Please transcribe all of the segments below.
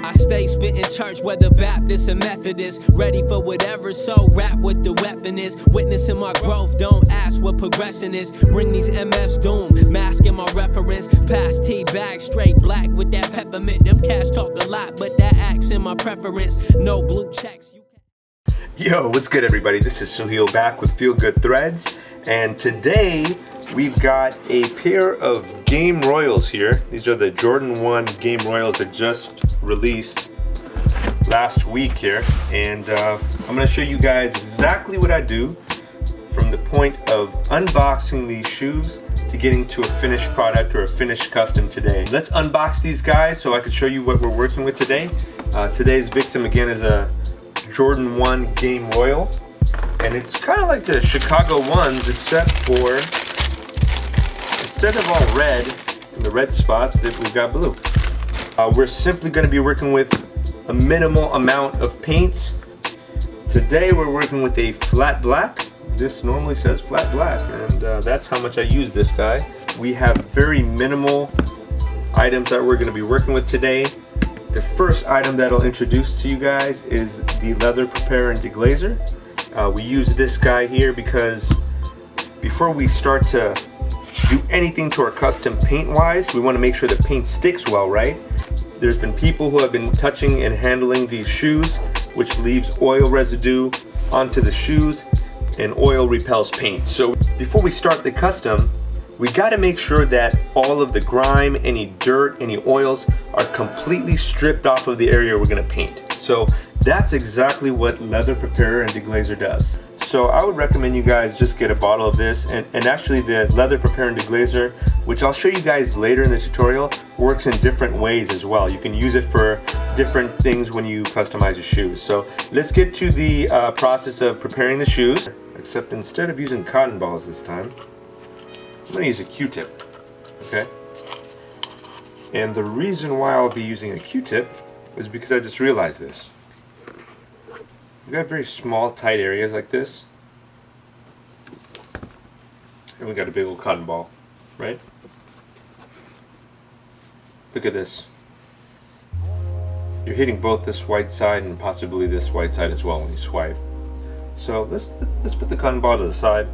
I stay spitting church, whether Baptist or Methodist, ready for whatever, so rap what the weapon is. Witnessing my growth, don't ask what progression is. Bring these MFs doom, masking my reference. Pass T-bag, straight black with that peppermint. Them cash talk a lot, but that accent my preference. No blue checks. Yo, what's good everybody? This is Suhail back with Feelgood Threads, and today we've got a pair of Game Royals here. These are the Jordan 1 Game Royals that just released last week here, and I'm going to show you guys exactly what I do from the point of unboxing these shoes to getting to a finished product or a finished custom today. Let's unbox these guys so I can show you what we're working with today. Today's victim again is a Jordan 1 Game Royal, and it's kind of like the Chicago ones, except for instead of all red and the red spots, that we've got blue. We're simply going to be working with a minimal amount of paints. Today we're working with a flat black. This normally says flat black, and that's how much I use this guy. We have very minimal items that we're going to be working with today. The first item that I'll introduce to you guys is the leather prepare and deglazer. We use this guy here because before we start to do anything to our custom paint wise, we want to make sure the paint sticks well, right? There's been people who have been touching and handling these shoes, which leaves oil residue onto the shoes, and oil repels paint. So before we start the custom, we got to make sure that all of the grime, any dirt, any oils are completely stripped off of the area we're going to paint. So that's exactly what leather preparer and deglazer does. So I would recommend you guys just get a bottle of this, and actually the leather preparer and deglazer, which I'll show you guys later in the tutorial, works in different ways as well. You can use it for different things when you customize your shoes. So let's get to the process of preparing the shoes, except instead of using cotton balls this time, I'm going to use a Q-tip, okay? And the reason why I'll be using a Q-tip is because I just realized this. We've got very small, tight areas like this, and we got a big old cotton ball, right? Look at this. You're hitting both this white side and possibly this white side as well when you swipe. So let's put the cotton ball to the side.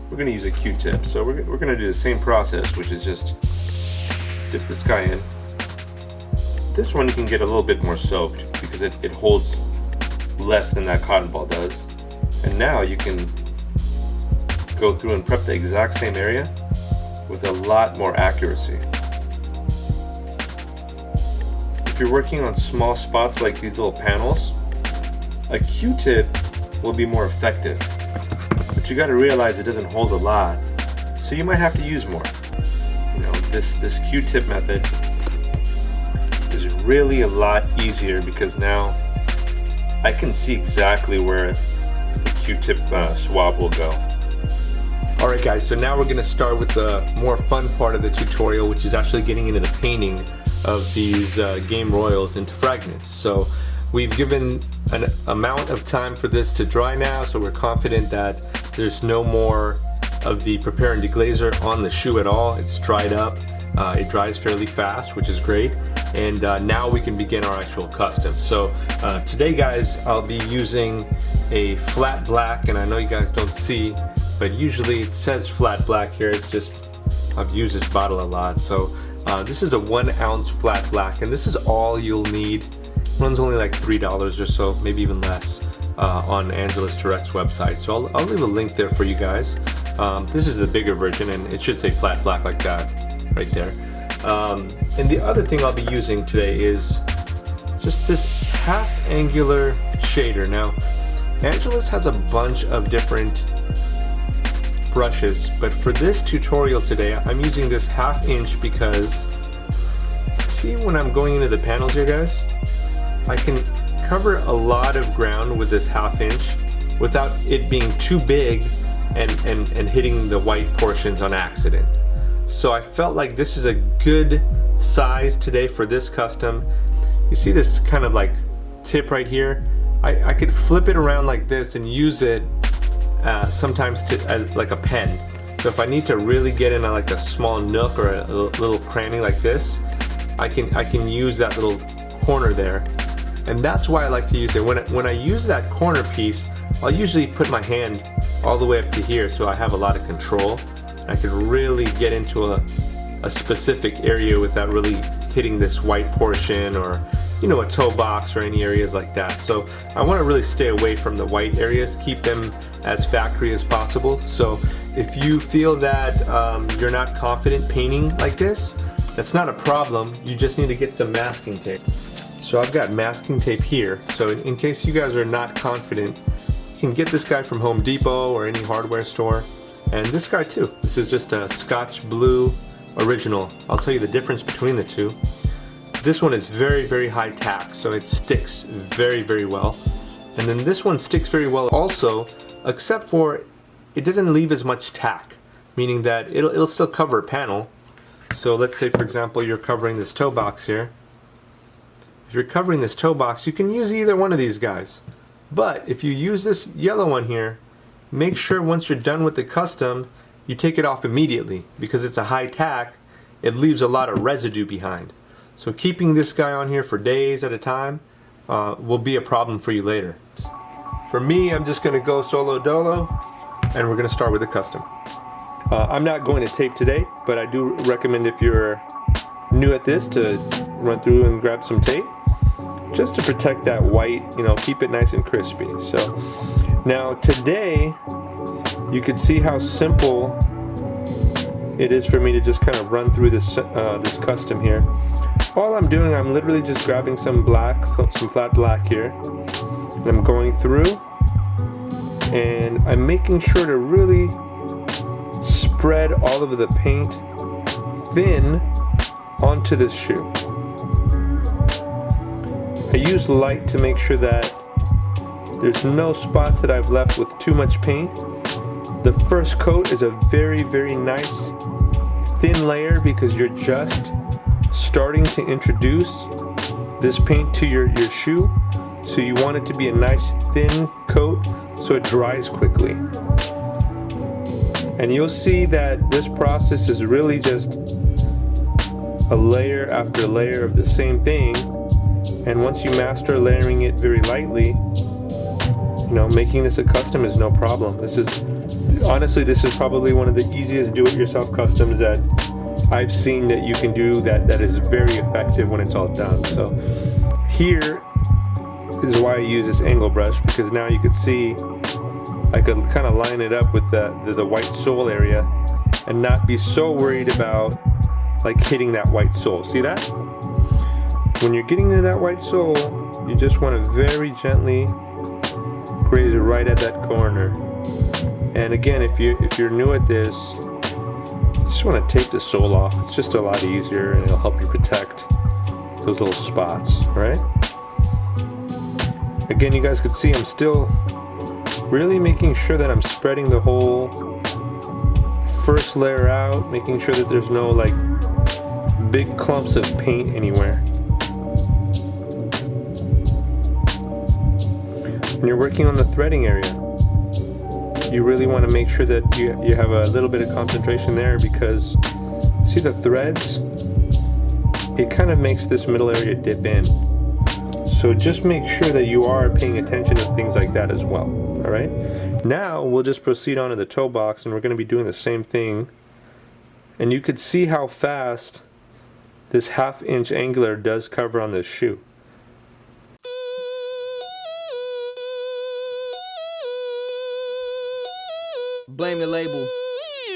We're going to use a Q-tip, so we're going to do the same process, which is just dip this guy in. This one you can get a little bit more soaked because it holds less than that cotton ball does. And now you can go through and prep the exact same area with a lot more accuracy. If you're working on small spots like these little panels, a Q-tip will be more effective. But you got to realize it doesn't hold a lot, so you might have to use more. You know, this Q-tip method is really a lot easier because now I can see exactly where the Q-tip swab will go. Alright guys, so now we're going to start with the more fun part of the tutorial, which is actually getting into the painting of these Game Royals into fragments. So we've given an amount of time for this to dry now, so we're confident that there's no more of the prepare and deglazer on the shoe at all. It's dried up. It dries fairly fast, which is great. And now we can begin our actual custom. So today guys, I'll be using a flat black, and I know you guys don't see, but usually it says flat black here. It's just, I've used this bottle a lot. So this is a 1 ounce flat black, and this is all you'll need. Runs only like $3 or so, maybe even less, on Angelus Direct's website. So I'll leave a link there for you guys. This is the bigger version, and it should say flat black like that right there. And the other thing I'll be using today is just this half angular shader. Now, Angelus has a bunch of different brushes, but for this tutorial today, I'm using this 1/2 inch because, see when I'm going into the panels here guys, I can cover a lot of ground with this 1/2 inch without it being too big and hitting the white portions on accident. So I felt like this is a good size today for this custom. You see this kind of like tip right here? I could flip it around like this and use it sometimes as like a pen. So if I need to really get in like a small nook or a little cranny like this, I can use that little corner there. And that's why I like to use it. When I use that corner piece, I'll usually put my hand all the way up to here so I have a lot of control. I can really get into a specific area without really hitting this white portion or, you know, a toe box or any areas like that. So I want to really stay away from the white areas, keep them as factory as possible. So if you feel that you're not confident painting like this, that's not a problem. You just need to get some masking tape. So I've got masking tape here. So in case you guys are not confident, you can get this guy from Home Depot or any hardware store. And this guy too. This is just a Scotch Blue Original. I'll tell you the difference between the two. This one is very, very high tack, so it sticks very, very well. And then this one sticks very well also, except for it doesn't leave as much tack, meaning that it'll still cover a panel. So let's say, for example, you're covering this toe box here. If you're covering this toe box, you can use either one of these guys. But if you use this yellow one here, make sure once you're done with the custom, you take it off immediately, because it's a high tack, it leaves a lot of residue behind. So keeping this guy on here for days at a time will be a problem for you later. For me, I'm just going to go solo dolo, and we're going to start with the custom. I'm not going to tape today, but I do recommend if you're new at this to run through and grab some tape, just to protect that white, you know, keep it nice and crispy. So now today, you can see how simple it is for me to just kind of run through this this custom here. All I'm doing, I'm literally just grabbing some black, some flat black here, and I'm going through, and I'm making sure to really spread all of the paint thin onto this shoe. I use light to make sure that there's no spots that I've left with too much paint. The first coat is a very, very nice thin layer because you're just starting to introduce this paint to your shoe. So you want it to be a nice thin coat so it dries quickly. And you'll see that this process is really just a layer after layer of the same thing. And once you master layering it very lightly, you know, making this a custom is no problem. Honestly, this is probably one of the easiest do-it-yourself customs that I've seen that you can do that is very effective when it's all done. So here is why I use this angle brush, because now you could see I could kind of line it up with the white sole area and not be so worried about like hitting that white sole. See that? When you're getting to that white sole, you just want to very gently graze it right at that corner. And again, if you're new at this, you just want to take the sole off. It's just a lot easier, and it'll help you protect those little spots, right? Again, you guys could see I'm still really making sure that I'm spreading the whole first layer out, making sure that there's no like big clumps of paint anywhere. When you're working on the threading area, you really want to make sure that you have a little bit of concentration there, because see the threads? It kind of makes this middle area dip in. So just make sure that you are paying attention to things like that as well. Alright? Now we'll just proceed on to the toe box, and we're going to be doing the same thing. And you could see how fast this 1/2 inch angular does cover on this shoe. Blame the label.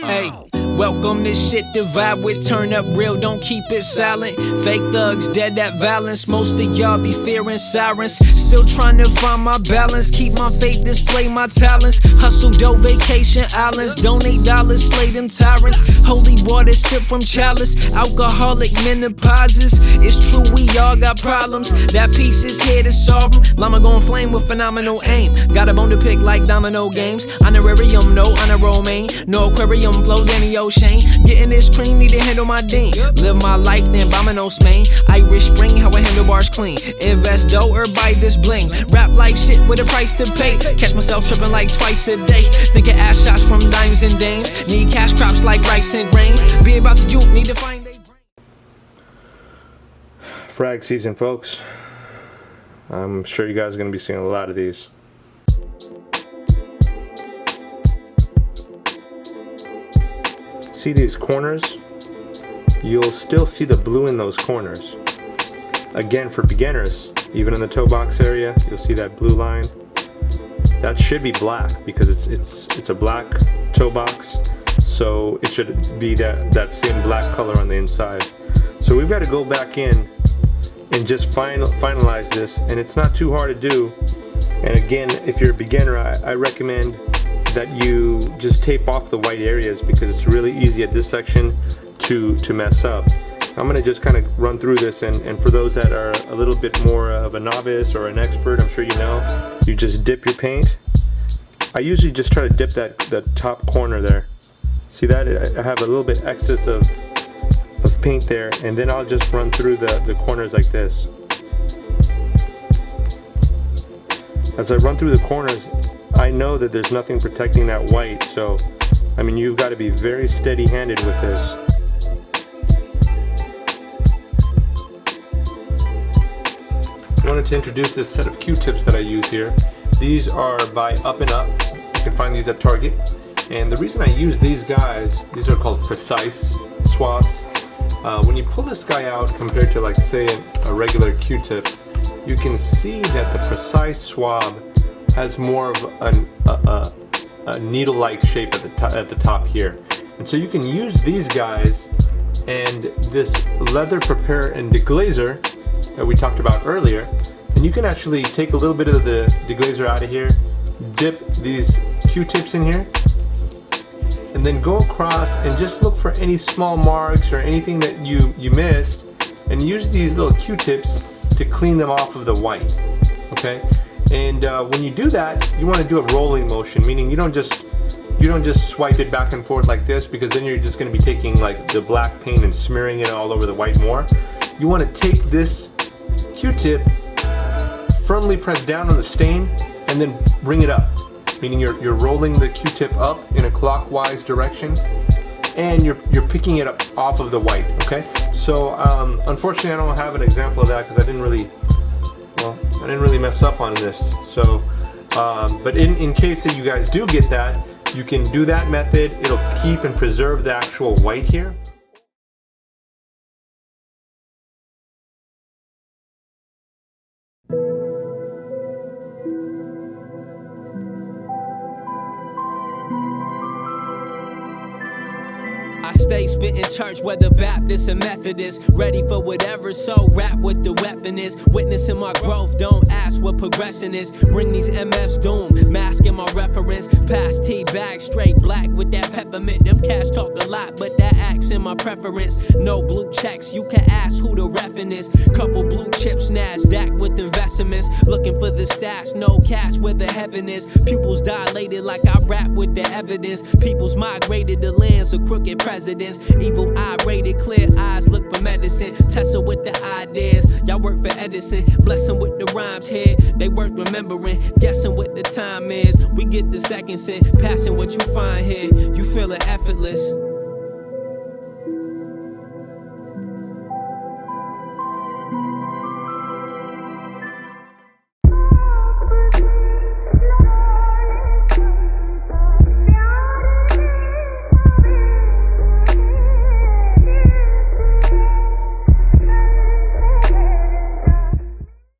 Hey, welcome this shit to vibe with. Turn up real, don't keep it silent. Fake thugs, dead at violence. Most of y'all be fearing sirens. Still trying to find my balance. Keep my faith, display my talents. Hustle dough, vacation islands. Donate dollars, slay them tyrants. Holy water, sip from chalice. Alcoholic menopauses. It's true, we all got problems. That piece is here to solve them. Llama gon' flame with phenomenal aim. Got a bone to pick like domino games. Honorarium, no honor romaine. No aquarium, flow Danny O'Shane. Getting this cream, need to handle my dean. Live my life, then bombing no Spain. Irish spring, how I handle bars clean. Invest dough or buy this bling. Rap like shit with a price to pay. Catch myself tripping like twice a day. Thinking ass shots from dimes and dames. Need cash crops like rice and grains. Be about the youth, need to find they brain. Frag season, folks. I'm sure you guys are going to be seeing a lot of these. See these corners? You'll still see the blue in those corners. Again, for beginners, even in the toe box area, you'll see that blue line. That should be black because it's a black toe box, so it should be that same black color on the inside. So we've got to go back in and just finalize this, and it's not too hard to do. And again, if you're a beginner, I recommend that you just tape off the white areas because it's really easy at this section to mess up. I'm going to just kind of run through this, and for those that are a little bit more of a novice or an expert, I'm sure you know, you just dip your paint. I usually just try to dip that top corner there. See that? I have a little bit excess of paint there, and then I'll just run through the corners like this. As I run through the corners, I know that there's nothing protecting that white, so I mean, you've got to be very steady-handed with this. I wanted to introduce this set of Q-tips that I use here. These are by Up and Up. You can find these at Target. And the reason I use these guys, these are called precise swabs. When you pull this guy out compared to, like, say, a regular Q-tip, you can see that the precise swab has more of a needle-like shape at the top here. And so you can use these guys and this leather prepare and deglazer that we talked about earlier, and you can actually take a little bit of the deglazer out of here, dip these Q-tips in here, and then go across and just look for any small marks or anything that you missed, and use these little Q-tips to clean them off of the white. Okay, and when you do that, you want to do a rolling motion, meaning you don't just swipe it back and forth like this, because then you're just going to be taking like the black paint and smearing it all over the white more. You want to take this Q-tip, firmly press down on the stain, and then bring it up, meaning you're rolling the Q-tip up in a clockwise direction, and you're picking it up off of the white. Okay, so unfortunately I don't have an example of that because I didn't really mess up on this. So but in case that you guys do get that, you can do that method. It'll keep and preserve the actual white here. I stay spitting church, whether Baptist or Methodist, ready for whatever, so rap what the weapon is. Witnessing my growth, don't ask what progression is. Bring these MFs doom, masking my reference. Pass T-bag, straight black with that peppermint. Them cash talk a lot, but that accent my preference. No blue checks, you can ask who the reffin' is. Couple blue chips, NASDAQ with investments. Looking for the stats, no cash where the heaven is. Pupils dilated like I rap with the evidence. People's migrated the lands of crooked presidents. Evil eye rated, clear eyes look for medicine. Tesla with the ideas, y'all work for Edison. Bless them with the rhymes here, they worth remembering. Guessing what the time is, we get the seconds in. Passing what you find here, you feel it effortless.